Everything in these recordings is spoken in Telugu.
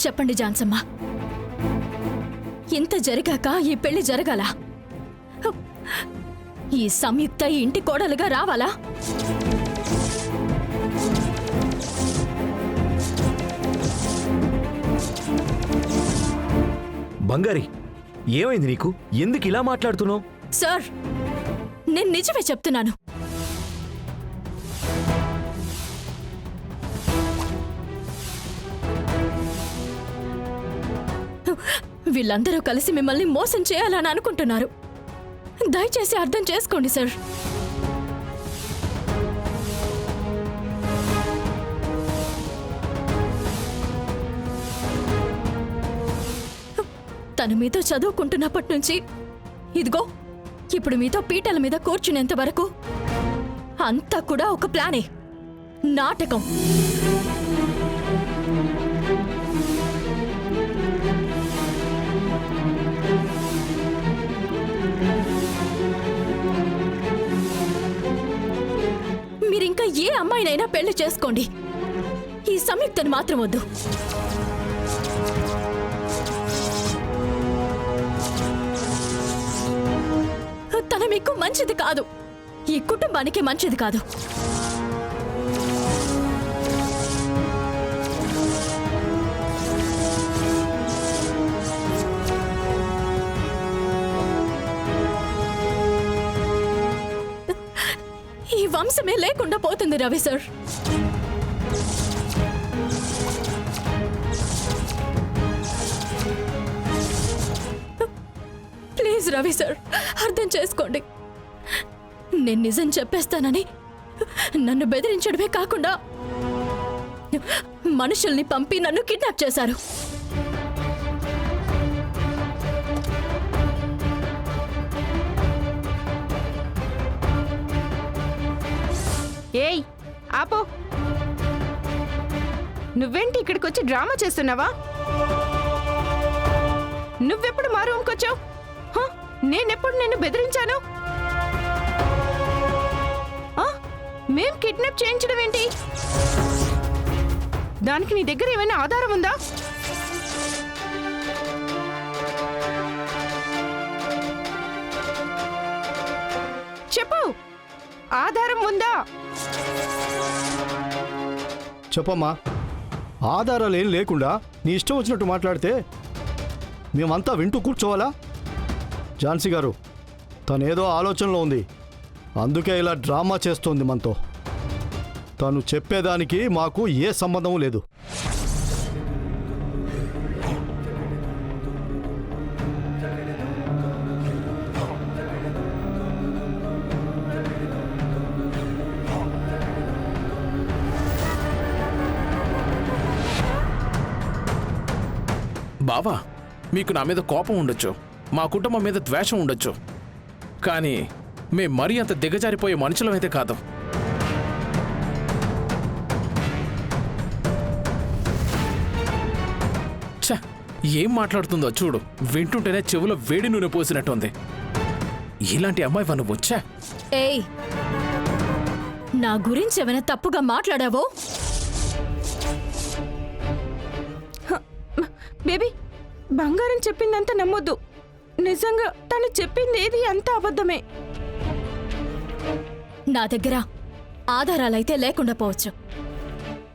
చెప్పండి జాన్సమ్మ, ఇంత జరిగాక ఈ పెళ్లి జరగాల? ఈ సంయుక్త ఈ ఇంటి కోడలుగా రావాలా? బంగారి, ఏమైంది నీకు? ఎందుకు ఇలా మాట్లాడుతున్నావు? సార్, నేను నిజమే చెప్తున్నాను. వీళ్ళందరూ కలిసి మిమ్మల్ని మోసం చేయాలని అనుకుంటున్నారు. దయచేసి అర్థం చేసుకోండి సార్. తను మీతో చదువుకుంటున్నప్పటి నుంచి ఇదిగో ఇప్పుడు మీతో పీటల మీద కూర్చునేంత వరకు అంతా కూడా ఒక ప్లానే, నాటకం. మీరింకా ఏ అమ్మాయినైనా పెళ్లి చేసుకోండి, ఈ సంయుక్తను మాత్రం వద్దు. తన మీకు మంచిది కాదు, ఈ కుటుంబానికి మంచిది కాదు. ఈ వంశమే లేకుండా పోతుంది Ravi sir. Please Ravi sir, అర్థం చేసుకోండి. నేను నిజం చెప్పేస్తానని నన్ను బెదిరించడమే కాకుండా మనుషుల్ని పంపి నన్ను కిడ్నాప్ చేశారు. ఏయ్ ఆపో, నువ్వేంటి ఇక్కడికి వచ్చి డ్రామా చేస్తున్నావా? నువ్వెప్పుడు మా రూమ్కి వచ్చావు? నేనెప్పుడు నిన్ను బెదిరించాను? మేం కిడ్నాప్ చేయించడం ఏంటి? దానికి నీ దగ్గర ఏమైనా ఆధారం ఉందా? చెప్పు, ఆధారం ఉందా? చెప్పమ్మా. ఆధారాలు ఏం లేకుండా నీ ఇష్టం వచ్చినట్టు మాట్లాడితే మేమంతా వింటూ కూర్చోవాలా? ఝాన్సీ గారు, తనేదో ఆలోచనలో ఉంది, అందుకే ఇలా డ్రామా చేస్తోంది మనతో. తను చెప్పేదానికి మాకు ఏ సంబంధం లేదు. బావా, మీకు నా మీద కోపం ఉండొచ్చు, మా కుటుంబం మీద ద్వేషం ఉండొచ్చు, కానీ మేం మరీ అంత దిగజారిపోయే మనుషులమైతే కాదు. ఛ, ఏం మాట్లాడుతుందో చూడు, వింటుంటేనే చెవులో వేడి నూనె పోసినట్టుంది. ఇలాంటి అమ్మాయి నువ్వు వచ్చా? ఏయ్, నా గురించి ఏమైనా తప్పుగా మాట్లాడావో? బేబీ, బంగారం చెప్పిందంతా నమ్మొద్దు. నిజంగా తను చెప్పింది ఏది అంత అబద్ధమే. నా దగ్గర ఆధారాలైతే లేకుండా పోవచ్చు,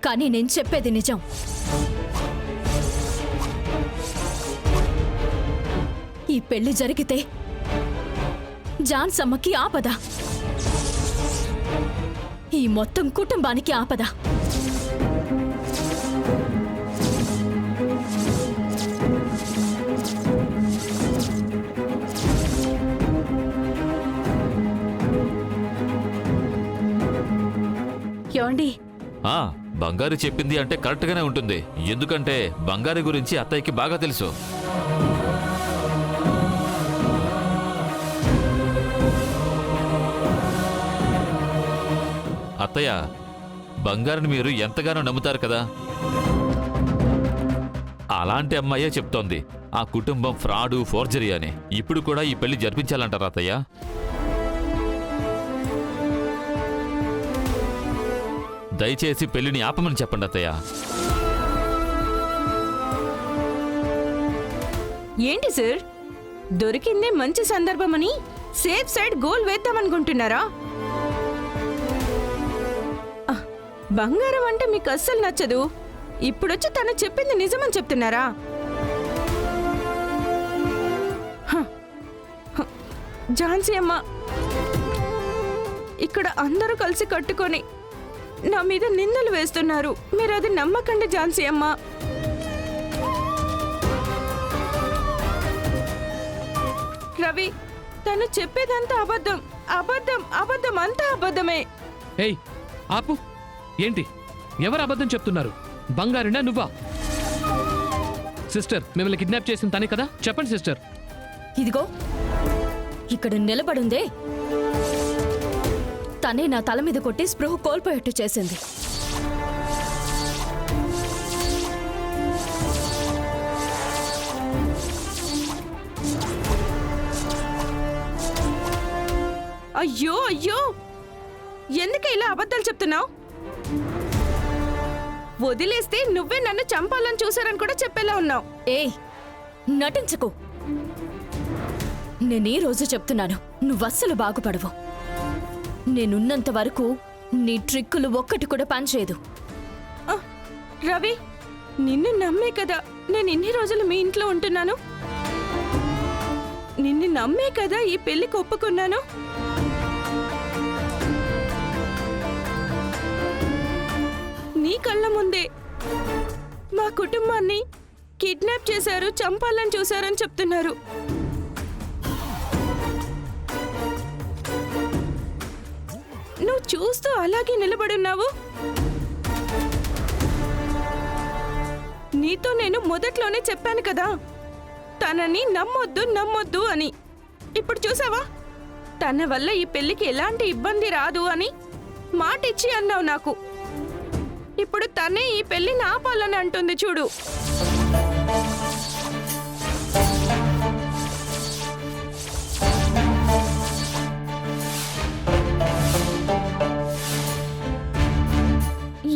కానీ నేను చెప్పేది నిజం. ఈ పెళ్లి జరిగితే జాన్సమ్మకి ఆపద, ఈ మొత్తం కుటుంబానికి ఆపద. ఏమండి, బంగారు చెప్పింది అంటే కరెక్ట్గానే ఉంటుంది. ఎందుకంటే బంగారు గురించి అత్తయ్యకి బాగా తెలుసు. అత్తయ్య, బంగారుని మీరు ఎంతగానో నమ్ముతారు కదా. అలాంటి అమ్మాయే చెప్తోంది ఆ కుటుంబం ఫ్రాడు, ఫోర్జరీ అని. ఇప్పుడు కూడా ఈ పెళ్లి జరిపించాలంటారా అత్తయ్య? దయచేసి పెళ్లిని ఆపమని చెప్పండి అత్తయ్య. ఏంటి సార్, దొరికిందే మంచి సందర్భమని సేఫ్ సైడ్ గోల్ వేద్దామనుకుంటున్నారా? బంగారం అంటే మీకు అస్సలు నచ్చదు, ఇప్పుడొచ్చి తను చెప్పింది నిజమని చెప్తున్నారా? ఝాన్సీ అమ్మ, ఇక్కడ అందరూ కలిసి కట్టుకొని నా మీద నిందలు వేస్తున్నారు. మీరు అది నమ్మకండి ఝాన్సీ అమ్మ. రవి, తను చెప్పేదంతా అబద్ధం, అబద్ధం, అబద్ధం, అంతా అబద్ధమే. ఏయ్ ఆపు, ఏంటి ఎవరు అబద్ధం చెప్తున్నారు? బంగారునా నువ్వా? సిస్టర్, మిమ్మల్ని కిడ్నాప్ చేసిన తనే కదా? చెప్పండి సిస్టర్. ఇదిగో ఇక్కడ నిలబడుందే తనే నా తల మీద కొట్టి స్పృహ కోల్పోయేట్టు చేసింది. అయ్యో అయ్యో, ఎందుకు ఇలా అబద్ధాలు చెప్తున్నావు? వదిలేస్తే నువ్వే నన్ను చంపాలని చూసారని కూడా చెప్పేలా ఉన్నావు. ఏయ్, నటించకు. నేనీ రోజు చెప్తున్నాను, నువ్వస్సలు బాగుపడవు. నేనున్నంత వరకు నీ ట్రిక్కులు ఒక్కటి కూడా పనిచేయదు. రవి, నిన్ను నమ్మే కదా నేను ఇన్ని రోజులు మీ ఇంట్లో ఉంటున్నాను. నిన్ను నమ్మే కదా ఈ పెళ్లికి ఒప్పుకున్నాను. నీ కళ్ళ ముందే మా కుటుంబాన్ని కిడ్నాప్ చేశారు, చంపాలని చూశారని చెప్తున్నారు. నువ్వు చూస్తూ అలాగే నిలబడున్నావు. నీతో నేను మొదట్లోనే చెప్పాను కదా, తనని నమ్మొద్దు నమ్మొద్దు అని. ఇప్పుడు చూసావా, తన వల్ల ఈ పెళ్లికి ఎలాంటి ఇబ్బంది రాదు అని మాట ఇచ్చి అన్నావు నాకు. ఇప్పుడు తనే ఈ పెళ్లిని ఆపాలని అంటుంది చూడు.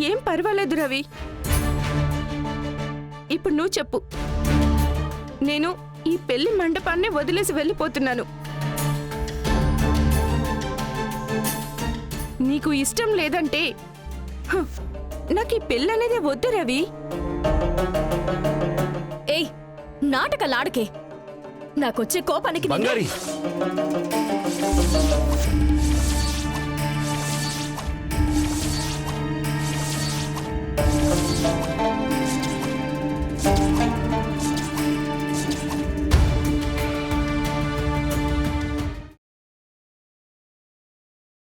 ఏం పర్వాలేదు రవి, ఇప్పుడు నువ్వు చెప్పు. నేను ఈ పెళ్లి మండపాన్ని వదిలేసి వెళ్ళిపోతున్నాను. నీకు ఇష్టం లేదంటే నాకు ఈ పెళ్ళి అనేది వద్దు రవి. ఏయ్, నాటకాలాడకే. నాకొచ్చే కోపానికి బంగారి